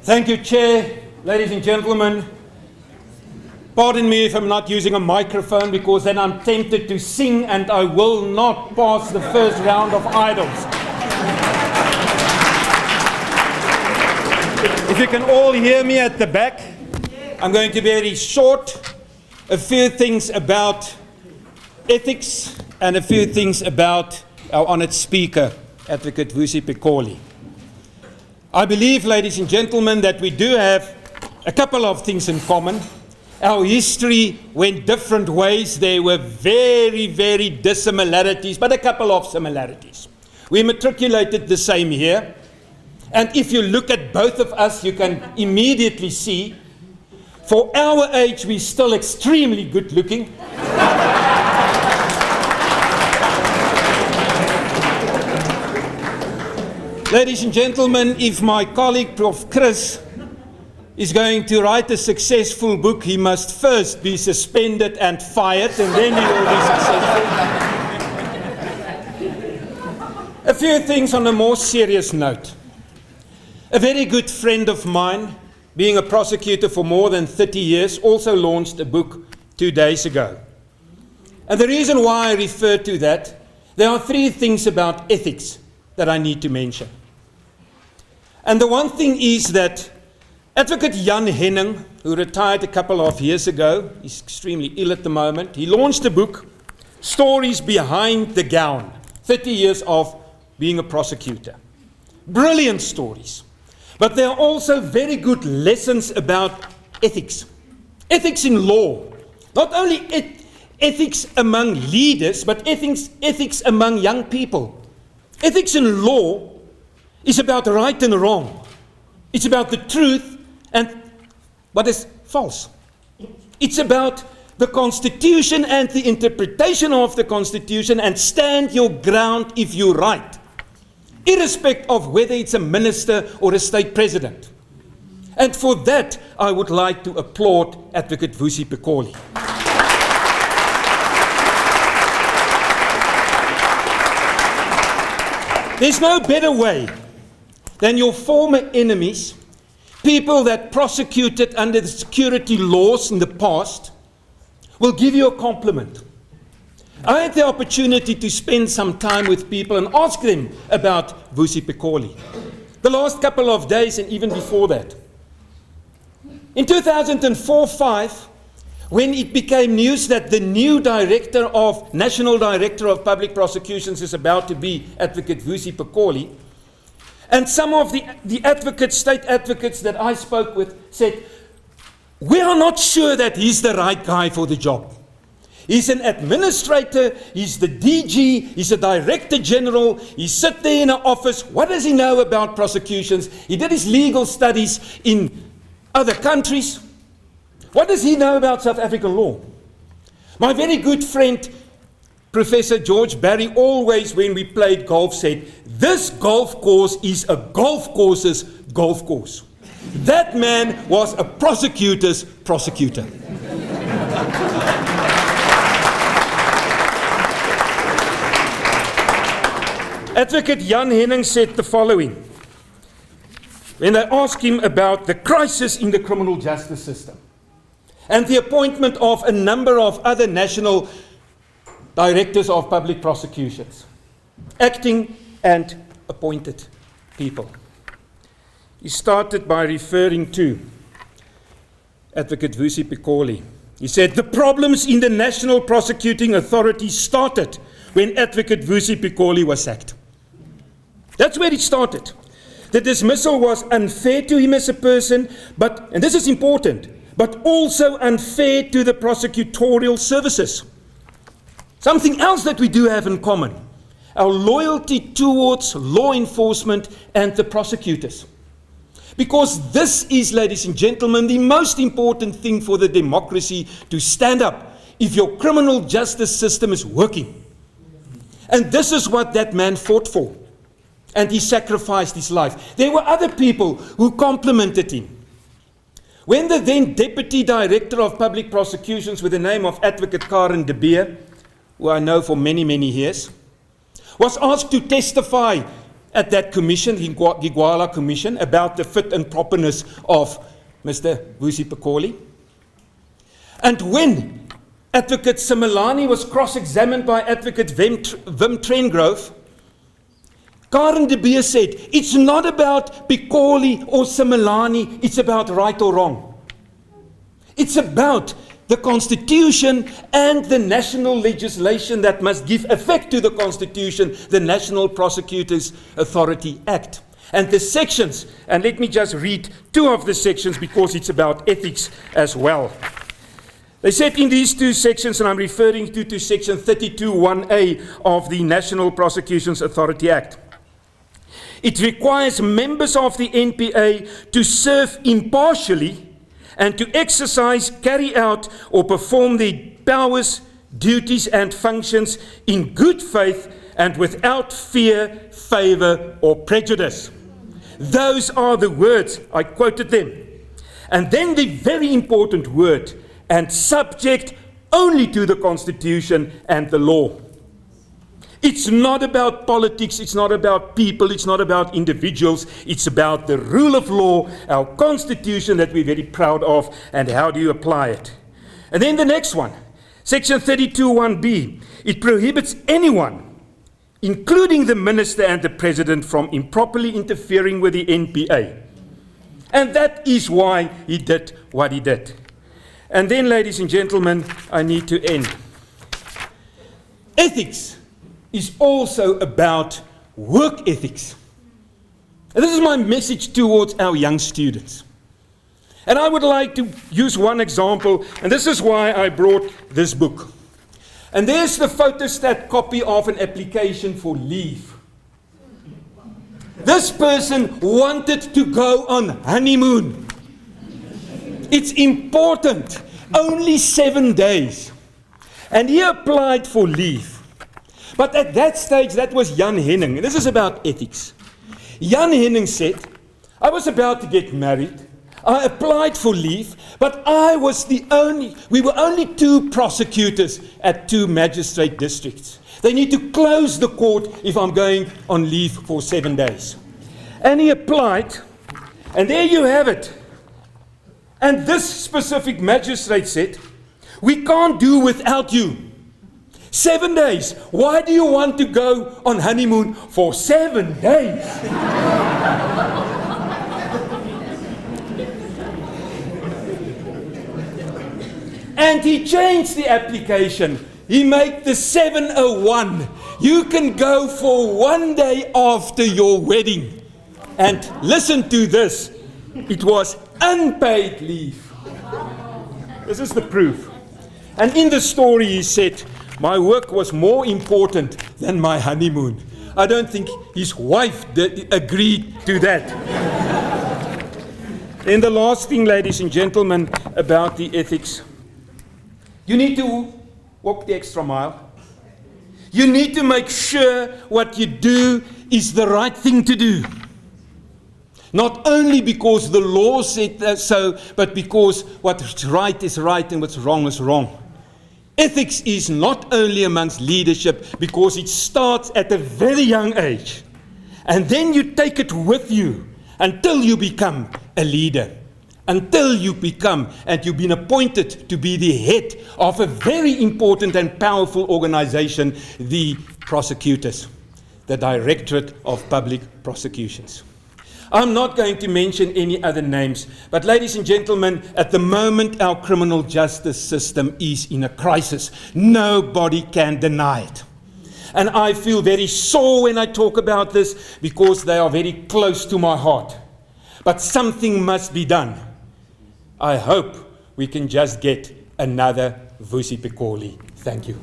Thank you, Chair. Ladies and gentlemen, pardon me if I'm not using a microphone, because then I'm tempted to sing and I will not pass the first round of idols. If you can all hear me at the back, I'm going to be very short. A few things about ethics and a few things about our honoured speaker, Advocate Vusi Pikoli. I believe, ladies and gentlemen, that we do have a couple of things in common. Our history went different ways. There were very, very dissimilarities, but a couple of similarities. We matriculated the same year. And if you look at both of us, you can immediately see, for our age, we're still extremely good looking. Ladies and gentlemen, if my colleague, Prof Chris, is going to write a successful book, he must first be suspended and fired, and then he will be successful. A few things on a more serious note. A very good friend of mine, being a prosecutor for more than 30 years, also launched a book 2 days ago. And the reason why I refer to that, there are 3 things about ethics that I need to mention. And the one thing is that Advocate Jan Henning, who retired a couple of years ago, he's extremely ill at the moment, he launched a book, Stories Behind the Gown, 30 years of being a prosecutor. Brilliant stories. But there are also very good lessons about ethics. Ethics in law. Not only ethics among leaders, but ethics among young people. Ethics in law is about right and wrong. It's about the truth and what is false. It's about the Constitution and the interpretation of the Constitution, and stand your ground if you're right, irrespective of whether it's a minister or a state president. And for that, I would like to applaud Advocate Vusi Pikoli. There's no better way than your former enemies, people that prosecuted under the security laws in the past, will give you a compliment. I had the opportunity to spend some time with people and ask them about Vusi Pikoli. The last couple of days and even before that. In 2004-05, when it became news that the new National Director of Public Prosecutions is about to be Advocate Vusi Pikoli, and some of the advocates, state advocates that I spoke with said, we are not sure that he's the right guy for the job. He's an administrator, he's the DG, he's a Director General, he sits there in an office. What does he know about prosecutions? He did his legal studies in other countries. What does he know about South African law? My very good friend, Professor George Barry, always when we played golf said, this golf course is a golf course's golf course. That man was a prosecutor's prosecutor. Advocate Jan Henning said the following, when they asked him about the crisis in the criminal justice system and the appointment of a number of other national directors of public prosecutions, acting and appointed people. He started by referring to Advocate Vusi Pikoli. He said, the problems in the National Prosecuting Authority started when Advocate Vusi Pikoli was sacked. That's where it started. The dismissal was unfair to him as a person, but, and this is important, but also unfair to the prosecutorial services. Something else that we do have in common, our loyalty towards law enforcement and the prosecutors. Because this is, ladies and gentlemen, the most important thing for the democracy to stand up if your criminal justice system is working. And this is what that man fought for. And he sacrificed his life. There were other people who complimented him. When the then Deputy Director of Public Prosecutions with the name of Advocate Karen de Beer, who I know for many, many years, was asked to testify at that commission, the Giguala Commission, about the fit and properness of Mr. Vusi Pikoli. And when Advocate Simelane was cross-examined by Advocate Wim Trengrove, Karen de Beer said, it's not about Pikoli or Simelane, it's about right or wrong. It's about the Constitution and the national legislation that must give effect to the Constitution, the National Prosecutors Authority Act. And the sections, and let me just read two of the sections because it's about ethics as well. They said in these two sections, and I'm referring to section 32(1)(a) of the National Prosecutions Authority Act. It requires members of the NPA to serve impartially and to exercise, carry out, or perform their powers, duties, and functions in good faith and without fear, favor, or prejudice. Those are the words, I quoted them. And then the very important word, and subject only to the Constitution and the law. It's not about politics, it's not about people, it's not about individuals, it's about the rule of law, our Constitution that we're very proud of, and how do you apply it. And then the next one, section 32(1)(b), it prohibits anyone, including the minister and the president, from improperly interfering with the NPA. And that is why he did what he did. And then, ladies and gentlemen, I need to end. Ethics is also about work ethics. And this is my message towards our young students. And I would like to use one example, and this is why I brought this book. And there's the photostat copy of an application for leave. This person wanted to go on honeymoon. It's important, only 7 days. And he applied for leave. But at that stage, that was Jan Henning. This is about ethics. Jan Henning said, I was about to get married. I applied for leave, but we were only 2 prosecutors at 2 magistrate districts. They need to close the court if I'm going on leave for 7 days. And he applied, and there you have it. And this specific magistrate said, we can't do without you. 7 days. Why do you want to go on honeymoon for 7 days? And he changed the application. He made the 701. You can go for 1 day after your wedding. And listen to this. It was unpaid leave. This is the proof. And in the story he said, my work was more important than my honeymoon. I don't think his wife agreed to that. And the last thing, ladies and gentlemen, about the ethics. You need to walk the extra mile. You need to make sure what you do is the right thing to do. Not only because the law said so, but because what's right is right and what's wrong is wrong. Ethics is not only amongst leadership because it starts at a very young age. And then you take it with you until you become a leader. Until you become, and you've been appointed to be the head of a very important and powerful organization, the prosecutors, the Directorate of Public Prosecutions. I'm not going to mention any other names, but ladies and gentlemen, at the moment our criminal justice system is in a crisis. Nobody can deny it. And I feel very sore when I talk about this because they are very close to my heart. But something must be done. I hope we can just get another Vusi Pikoli. Thank you.